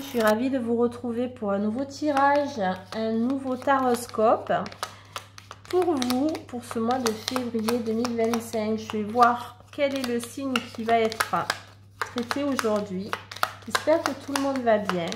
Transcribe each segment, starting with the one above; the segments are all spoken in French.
suis ravie de vous retrouver pour un nouveau tirage, un nouveau taroscope pour vous, pour ce mois de février 2025. Je vais voir quel est le signe qui va être traité aujourd'hui. J'espère que tout le monde va bien.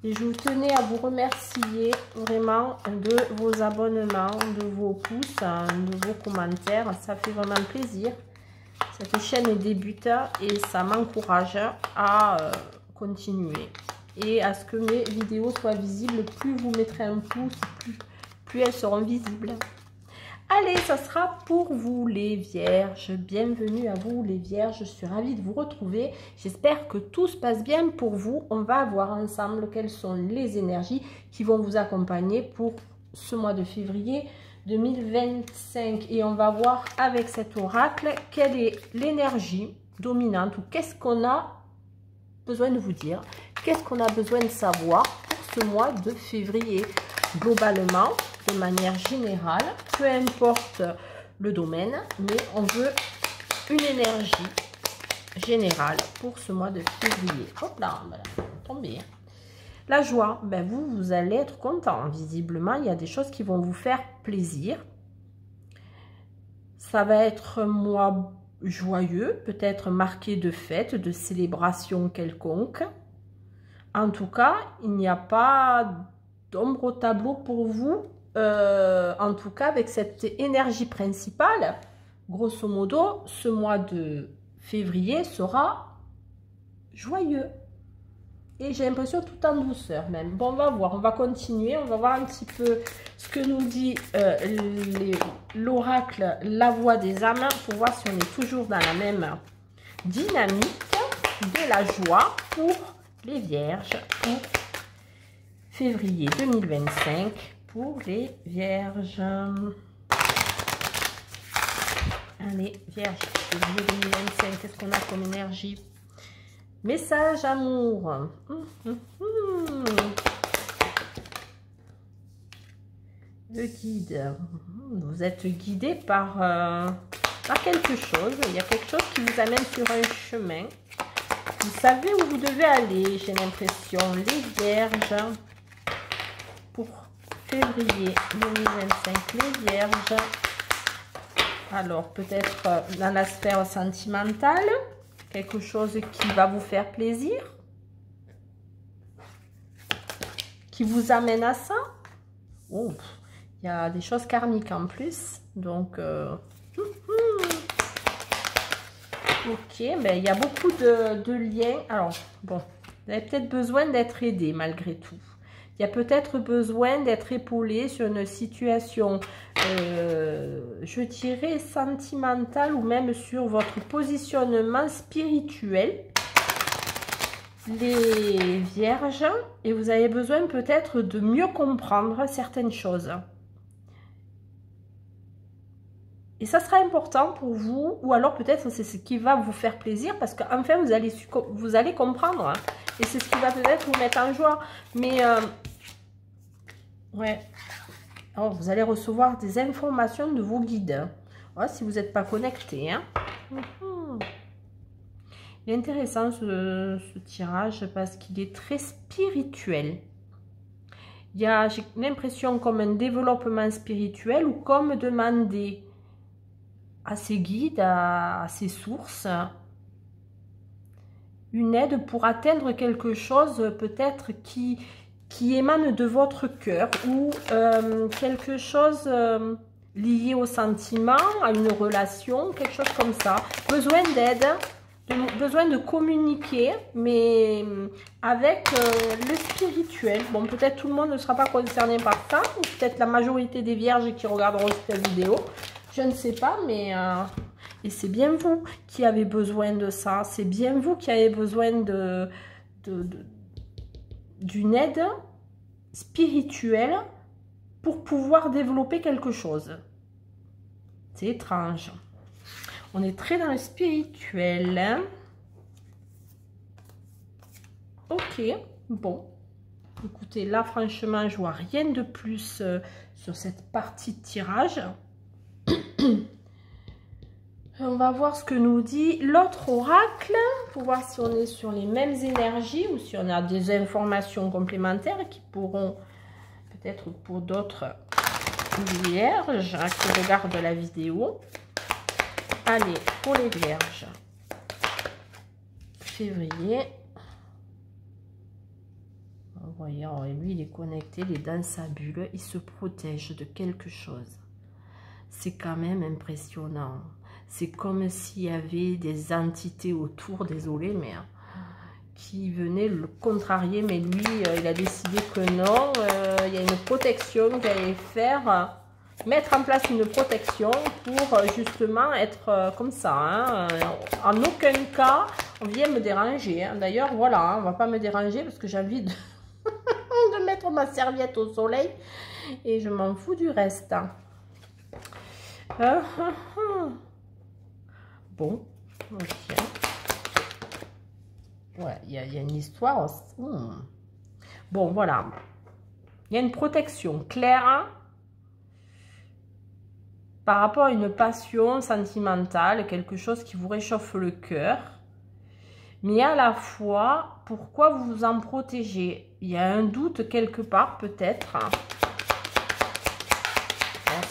Et je vous tenais à vous remercier vraiment de vos abonnements, de vos pouces, de vos commentaires. Ça fait vraiment plaisir. Cette chaîne débute et ça m'encourage à continuer. Et à ce que mes vidéos soient visibles. Plus vous mettrez un pouce, plus elles seront visibles. Allez, ça sera pour vous les vierges. Bienvenue à vous les vierges. Je suis ravie de vous retrouver. J'espère que tout se passe bien pour vous. On va voir ensemble quelles sont les énergies qui vont vous accompagner pour ce mois de février 2025. Et on va voir avec cet oracle quelle est l'énergie dominante ou qu'est-ce qu'on a besoin de vous dire. Qu'est-ce qu'on a besoin de savoir pour ce mois de février globalement. De manière générale, peu importe le domaine, mais on veut une énergie générale pour ce mois de février. Hop là, voilà, tombé. La joie, ben vous allez être content. Visiblement, il y a des choses qui vont vous faire plaisir. Ça va être un mois joyeux, peut-être marqué de fêtes, de célébrations quelconques. En tout cas, il n'y a pas d'ombre au tableau pour vous. En tout cas, avec cette énergie principale, grosso modo, ce mois de février sera joyeux. Et j'ai l'impression tout en douceur même. Bon, on va voir, on va continuer, on va voir un petit peu ce que nous dit l'oracle, la voix des âmes, pour voir si on est toujours dans la même dynamique de la joie pour les vierges, pour février 2025. Pour les vierges. Allez, vierges, février 2025, qu'est-ce qu'on a comme énergie? Message amour. Le guide. Vous êtes guidé par quelque chose. Il y a quelque chose qui vous amène sur un chemin. Vous savez où vous devez aller, j'ai l'impression. Les vierges. Pour février 2025, les vierges. Alors, peut-être dans la sphère sentimentale, quelque chose qui va vous faire plaisir, qui vous amène à ça. Oh, il y a des choses karmiques en plus. Donc, ok, ben, il y a beaucoup de liens. Alors, bon, vous avez peut-être besoin d'être aidé malgré tout. Il y a peut-être besoin d'être épaulé sur une situation, je dirais, sentimentale ou même sur votre positionnement spirituel, les vierges. Et vous avez besoin peut-être de mieux comprendre certaines choses. Et ça sera important pour vous, ou alors peut-être c'est ce qui va vous faire plaisir, parce qu'enfin vous allez comprendre. Hein, et c'est ce qui va peut-être vous mettre en joie. Mais, ouais. Alors, vous allez recevoir des informations de vos guides. Ouais, si vous n'êtes pas connecté. Hein. Il est intéressant ce tirage parce qu'il est très spirituel. J'ai l'impression comme un développement spirituel ou comme demander à ses guides, à ses sources, une aide pour atteindre quelque chose peut-être qui émane de votre cœur ou quelque chose lié au sentiment, à une relation, quelque chose comme ça. Besoin d'aide, besoin de communiquer, mais avec le spirituel. Bon, peut-être tout le monde ne sera pas concerné par ça, ou peut-être la majorité des vierges qui regarderont cette vidéo. Je ne sais pas, mais... et c'est bien vous qui avez besoin de ça. C'est bien vous qui avez besoin d'une aide spirituelle pour pouvoir développer quelque chose. C'est étrange. On est très dans le spirituel. Hein? Ok, bon. Écoutez, là, franchement, je vois rien de plus sur cette partie de tirage. On va voir ce que nous dit l'autre oracle, pour voir si on est sur les mêmes énergies ou si on a des informations complémentaires qui pourront, peut-être pour d'autres vierges qui regardent la vidéo. Allez, pour les vierges, février. Vous voyez, lui, il est connecté, il est dans sa bulle, il se protège de quelque chose. C'est quand même impressionnant. C'est comme s'il y avait des entités autour, désolé, mais qui venaient le contrarier. Mais lui, il a décidé que non. Il y a une protection qu'il allait faire, mettre en place une protection pour justement être comme ça. Hein. En aucun cas, on vient me déranger. Hein. D'ailleurs, voilà, hein, on ne va pas me déranger parce que j'ai envie de, de mettre ma serviette au soleil et je m'en fous du reste. Bon, ok. Ouais, il y a une histoire. Bon, voilà. Il y a une protection claire par rapport à une passion sentimentale, quelque chose qui vous réchauffe le cœur. Mais à la fois, pourquoi vous vous en protégez? Il y a un doute quelque part, peut-être.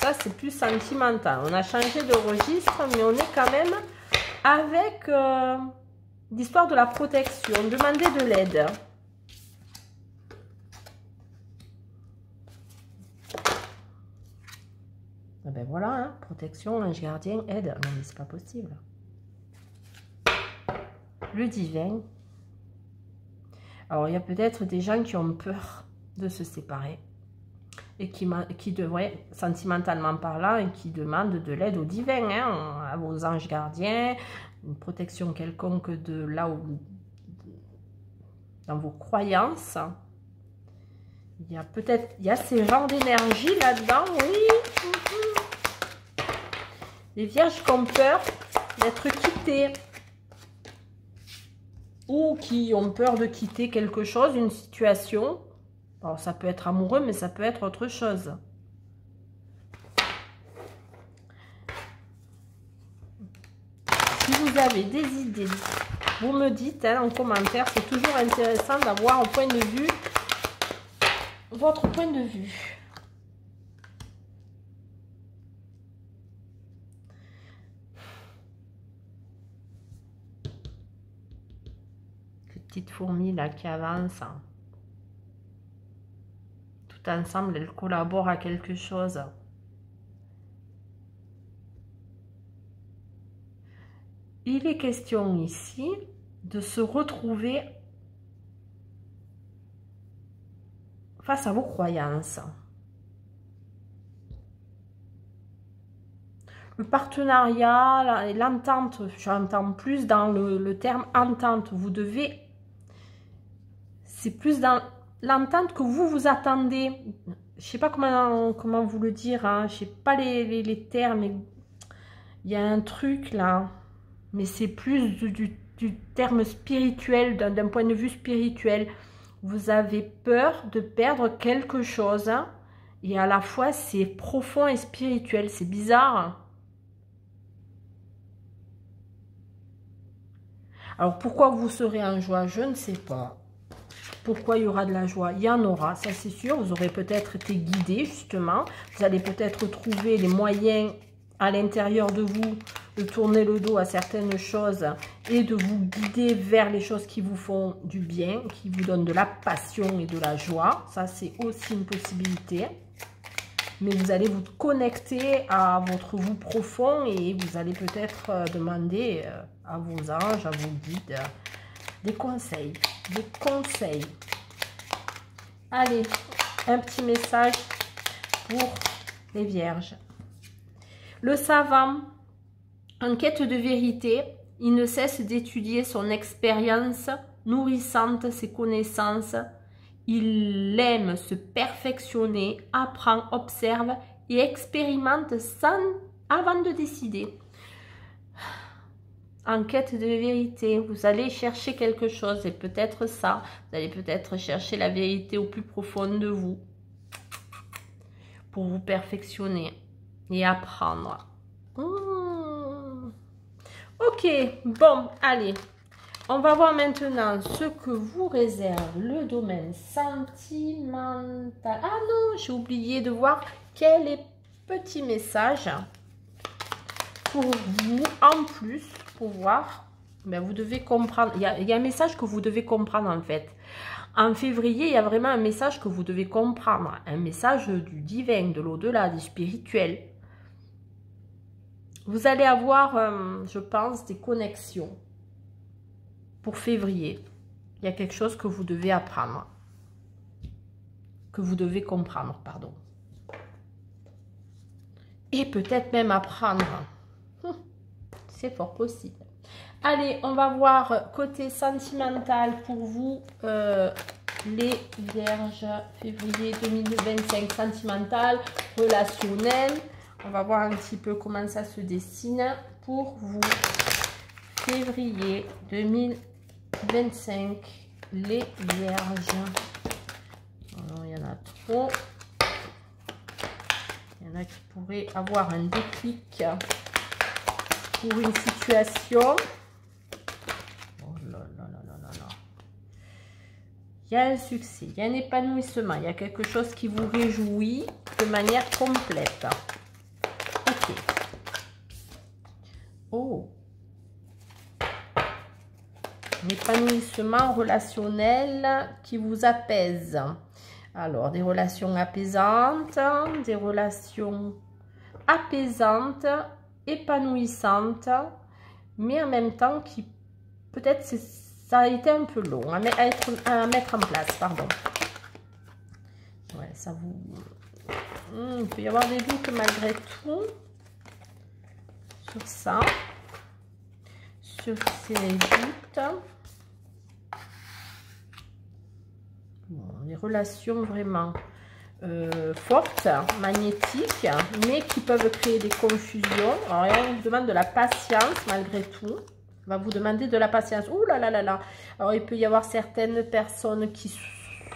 Ça, c'est plus sentimental. On a changé de registre, mais on est quand même avec l'histoire de la protection. Demander de l'aide. Ben voilà, hein, protection, ange gardien, aide. Non, mais c'est pas possible. Le divin. Alors, il y a peut-être des gens qui ont peur de se séparer. Et qui devraient, sentimentalement parlant, et qui demandent de l'aide au divin, hein, à vos anges gardiens, une protection quelconque de là où, dans vos croyances. Il y a peut-être, il y a ces genres d'énergie là-dedans, oui. Les vierges qui ont peur d'être quittées. Ou qui ont peur de quitter quelque chose, une situation. Alors, ça peut être amoureux, mais ça peut être autre chose. Si vous avez des idées, vous me dites hein, en commentaire. C'est toujours intéressant d'avoir un point de vue, votre point de vue. Ces petites fourmis là qui avancent. Ensemble, elles collaborent à quelque chose. Il est question ici de se retrouver face à vos croyances. Le partenariat, l'entente, j'entends plus dans le terme entente. Vous devez, c'est plus dans l'entente que vous attendez. Je sais pas comment vous le dire, hein. Je sais pas les termes, mais il y a un truc là, mais c'est plus du terme spirituel, d'un point de vue spirituel. Vous avez peur de perdre quelque chose, hein, et à la fois c'est profond et spirituel, c'est bizarre. Alors pourquoi vous serez en joie, je ne sais pas. Pourquoi il y aura de la joie? Il y en aura, ça c'est sûr. Vous aurez peut-être été guidé justement. Vous allez peut-être trouver les moyens à l'intérieur de vous de tourner le dos à certaines choses et de vous guider vers les choses qui vous font du bien, qui vous donnent de la passion et de la joie. Ça c'est aussi une possibilité. Mais vous allez vous connecter à votre vous profond et vous allez peut-être demander à vos anges, à vos guides, des conseils. Des conseils. Allez, un petit message pour les vierges. Le savant, en quête de vérité, il ne cesse d'étudier son expérience nourrissante, ses connaissances. Il aime se perfectionner, apprend, observe et expérimente avant de décider. En quête de vérité, vous allez chercher quelque chose et peut-être ça, vous allez peut-être chercher la vérité au plus profond de vous pour vous perfectionner et apprendre. Ok, bon, allez. On va voir maintenant ce que vous réserve le domaine sentimental. Ah non, j'ai oublié de voir quel est petit message pour vous en plus, pour voir. Ben, vous devez comprendre. Il y a un message que vous devez comprendre en fait. En février, il y a vraiment un message que vous devez comprendre. Un message du divin, de l'au-delà, du spirituel. Vous allez avoir, je pense, des connexions. Pour février, il y a quelque chose que vous devez apprendre. Que vous devez comprendre, pardon. Et peut-être même apprendre. C'est fort possible. Allez, on va voir côté sentimental pour vous, les vierges, février 2025, sentimental, relationnel. On va voir un petit peu comment ça se dessine pour vous. Février 2025, les vierges. Alors, il y en a trop. Il y en a qui pourraient avoir un déclic pour une situation. Oh là là là là là là. Il y a un succès, il y a un épanouissement, il y a quelque chose qui vous réjouit de manière complète. Ok. Oh. Un épanouissement relationnel qui vous apaise. Alors, des relations apaisantes, épanouissantes, mais en même temps qui peut-être ça a été un peu long à mettre en place, pardon. Ouais, ça vous... il peut y avoir des doutes malgré tout sur ça, sur ces doutes. Bon, des relations vraiment fortes, magnétiques, mais qui peuvent créer des confusions. Alors, on vous demande de la patience malgré tout. On va vous demander de la patience. Ouh là là là là. Alors, il peut y avoir certaines personnes qui sont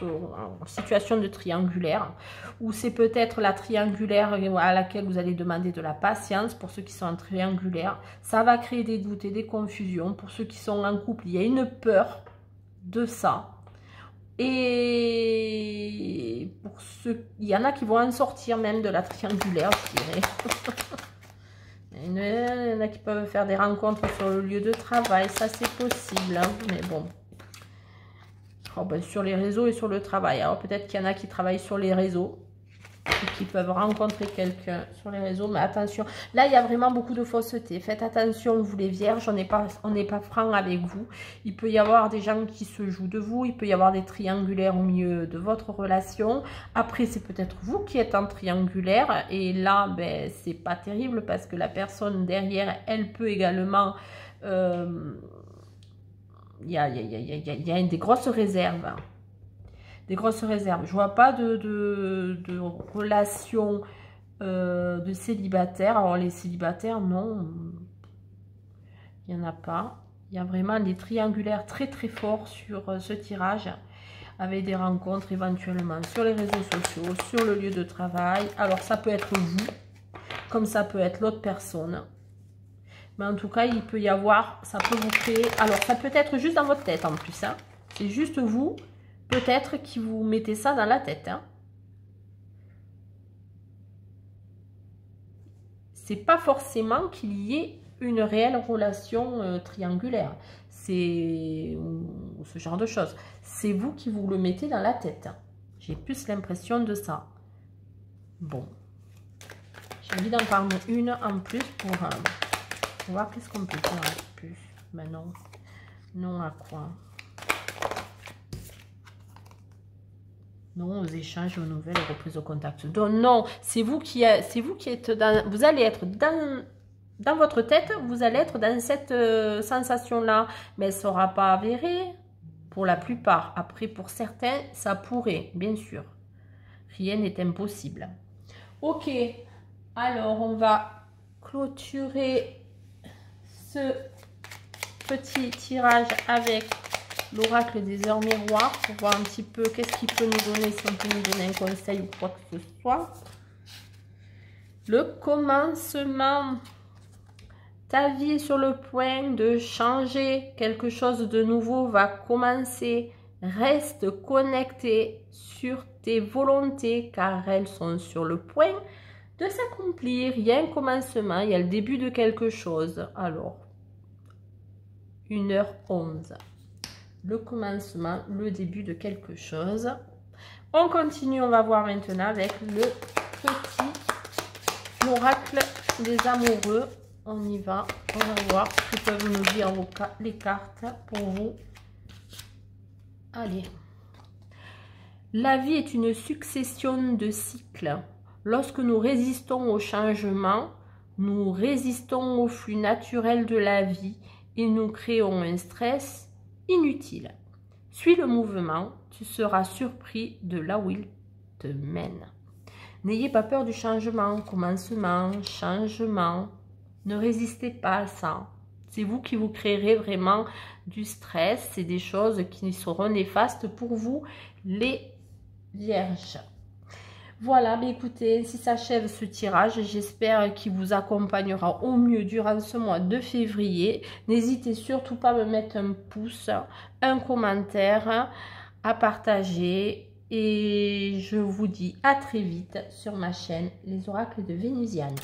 en situation de triangulaire, ou c'est peut-être la triangulaire à laquelle vous allez demander de la patience. Pour ceux qui sont en triangulaire, ça va créer des doutes et des confusions. Pour ceux qui sont en couple, il y a une peur de ça. Et pour ceux, il y en a qui vont en sortir même de la triangulaire, je dirais. Il y en a qui peuvent faire des rencontres sur le lieu de travail, ça c'est possible, hein, mais bon. Oh, ben, sur les réseaux et sur le travail. Alors peut-être qu'il y en a qui travaillent sur les réseaux et qui peuvent rencontrer quelqu'un sur les réseaux, mais attention, là il y a vraiment beaucoup de fausseté. Faites attention, vous les vierges, on n'est pas franc avec vous. Il peut y avoir des gens qui se jouent de vous, il peut y avoir des triangulaires au milieu de votre relation. Après, c'est peut-être vous qui êtes en triangulaire, et là, ben, c'est pas terrible parce que la personne derrière, elle peut également... il y a des grosses réserves. Des grosses réserves. Je vois pas de relation de célibataire. Alors les célibataires, non. Il n'y en a pas. Il y a vraiment des triangulaires très très forts sur ce tirage. Avec des rencontres éventuellement sur les réseaux sociaux, sur le lieu de travail. Alors ça peut être vous, comme ça peut être l'autre personne. Mais en tout cas, il peut y avoir, ça peut vous créer... Alors, ça peut être juste dans votre tête en plus. Hein. C'est juste vous, peut-être, qui vous mettez ça dans la tête. Hein. C'est pas forcément qu'il y ait une réelle relation triangulaire. C'est ce genre de choses. C'est vous qui vous le mettez dans la tête. Hein. J'ai plus l'impression de ça. Bon. J'ai envie d'en parler une en plus pour... On va voir qu'est-ce qu'on peut faire plus. Mais non. Non à quoi? Non aux échanges, aux nouvelles, aux reprises au contact. Donc non, c'est vous qui êtes dans... Vous allez être dans votre tête, vous allez être dans cette sensation-là. Mais elle ne sera pas avérée pour la plupart. Après, pour certains, ça pourrait, bien sûr. Rien n'est impossible. Ok. Alors, on va clôturer ce petit tirage avec l'oracle des heures miroirs pour voir un petit peu qu'est-ce qu'il peut nous donner, si on peut nous donner un conseil ou quoi que ce soit. Le commencement Ta vie est sur le point de changer. Quelque chose de nouveau va commencer. Reste connecté sur tes volontés car elles sont sur le point de s'accomplir. Il y a un commencement, il y a le début de quelque chose. Alors, 1h11. Le commencement, le début de quelque chose. On continue, on va voir maintenant avec le petit oracle des amoureux. On y va, on va voir ce que peuvent nous dire les cartes pour vous. Allez. La vie est une succession de cycles. Lorsque nous résistons au changement, nous résistons au flux naturel de la vie et nous créons un stress inutile. Suis le mouvement, tu seras surpris de là où il te mène. N'ayez pas peur du changement, commencement, changement. Ne résistez pas à ça. C'est vous qui vous créerez vraiment du stress. C'est des choses qui seront néfastes pour vous, les vierges. Voilà, mais écoutez, ainsi s'achève ce tirage. J'espère qu'il vous accompagnera au mieux durant ce mois de février. N'hésitez surtout pas à me mettre un pouce, un commentaire, à partager. Et je vous dis à très vite sur ma chaîne Les Oracles de Vénusiane.